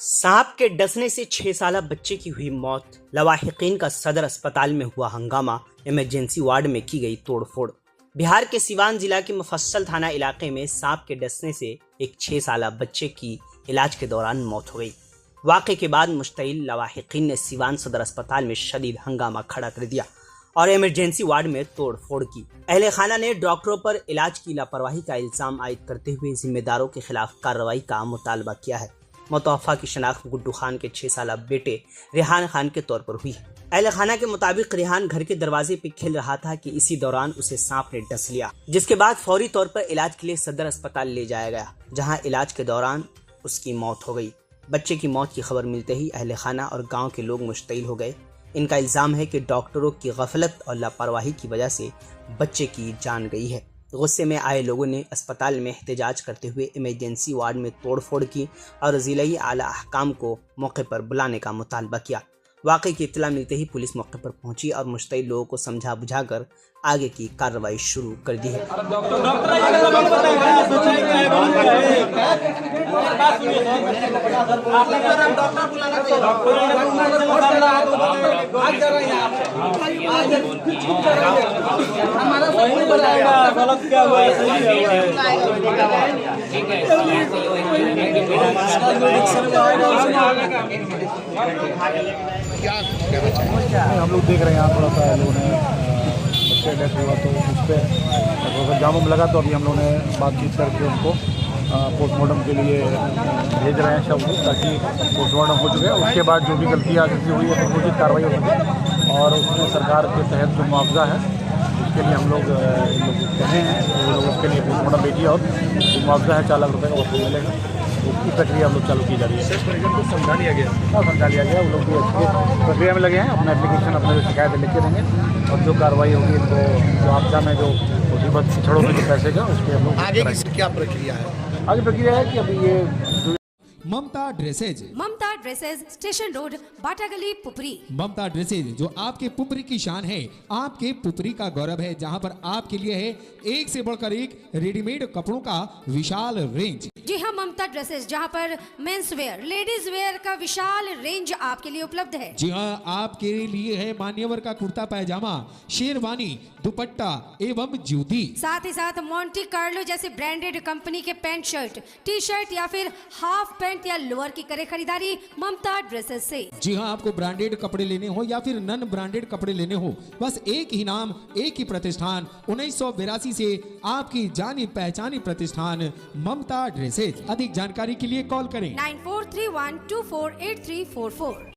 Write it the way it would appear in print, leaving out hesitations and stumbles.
सांप के डसने से 6 साला बच्चे की हुई मौत। लवाहिकीन का सदर अस्पताल में हुआ हंगामा। इमरजेंसी वार्ड में की गई तोड़फोड़। बिहार के सिवान जिला के मुफस्सल थाना इलाके में सांप के डसने से एक 6 साला बच्चे की इलाज के दौरान मौत हो गई। वाक़े के बाद मुश्तइल लवाहिकीन ने सिवान सदर अस्पताल में शदीद हंगामा खड़ा कर दिया और इमरजेंसी वार्ड में तोड़फोड़ की। अहले खाना ने डॉक्टरों पर इलाज की लापरवाही का इल्जाम आयद करते हुए जिम्मेदारों के खिलाफ कार्रवाई का मुतालबा किया है। मुतवफ़ा की शनाख्त गुड्डू खान के 6 साला बेटे रेहान खान के तौर पर हुई है। अहले खाना के मुताबिक रेहान घर के दरवाजे पर खेल रहा था कि इसी दौरान उसे सांप ने डस लिया, जिसके बाद फौरी तौर पर इलाज के लिए सदर अस्पताल ले जाया गया, जहां इलाज के दौरान उसकी मौत हो गई। बच्चे की मौत की खबर मिलते ही अहले खाना और गाँव के लोग मुश्तइल हो गए। इनका इल्ज़ाम है कि डॉक्टरों की गफलत और लापरवाही की वजह से बच्चे की जान गई है। गुस्से में आए लोगों ने अस्पताल में एहतजाज करते हुए इमरजेंसी वार्ड में तोड़फोड़ की और ज़िलाई आला अहकाम को मौके पर बुलाने का मुतालबा किया। वाक़े की इत्तला मिलते ही पुलिस मौके पर पहुंची और मुश्तइल लोगों को समझा बुझाकर आगे की कार्रवाई शुरू कर दी है। हम लोग देख रहे हैं यहाँ थोड़ा सा लोगों ने बच्चे डेथ हुआ तो उस पर थोड़ा सा जाम लगा, तो अभी हम लोगों ने बातचीत करके उनको पोस्टमार्टम के लिए भेज रहे हैं शव को, ताकि पोस्टमार्टम हो चुके हैं उसके बाद जो भी गलतियाँ जैसी हुई है तो उचित कार्रवाई हो सके और उसमें सरकार के तहत जो मुआवजा है उसके लिए हम लोग इन लोग कहे हैं, वो लोग उसके लिए पोस्टमार्टम भेजिए और जो मुआवजा है 4 लाख रुपये का वो मिलेगा। उसकी प्रक्रिया हम लोग चालू की जा रही है। सर परिजन को समझा लिया गया? हाँ, समझा लिया गया। वो लोग भी अच्छी प्रक्रिया में लगे हैं, अपना एप्लीकेशन अपने जो शिकायत लिख के देंगे और जो कार्रवाई होगी इनको जो आपदा में जो मुसीबत पिछड़ों में जो पैसे का उस पर हम लोग आगे की क्या प्रक्रिया है? आगे प्रक्रिया है कि अभी ये ममता ड्रेसेज स्टेशन रोड बाटागली पुपरी। ममता ड्रेसेज जो आपके पुपरी की शान है, आपके पुपरी का गौरव है, जहां पर आपके लिए है एक से बढ़कर एक रेडीमेड कपड़ों का विशाल रेंज। जी हाँ, ममता ड्रेसेज जहां पर मेंस वेयर लेडीज वेयर का विशाल रेंज आपके लिए उपलब्ध है। जी हाँ, आपके लिए है मान्यवर का कुर्ता पैजामा, शेरवानी, दुपट्टा एवं जूती। साथ ही साथ मोंटी कार्लो जैसे ब्रांडेड कंपनी के पैंट शर्ट, टी शर्ट या फिर हाफ पैंट या लोअर की करे खरीदारी ममता ड्रेसेज से। जी हाँ, आपको ब्रांडेड कपड़े लेने हो या फिर नन ब्रांडेड कपड़े लेने हो, बस एक ही नाम, एक ही प्रतिष्ठान, 1982 से आपकी जानी पहचानी प्रतिष्ठान ममता ड्रेसेज। अधिक जानकारी के लिए कॉल करें 9431248344।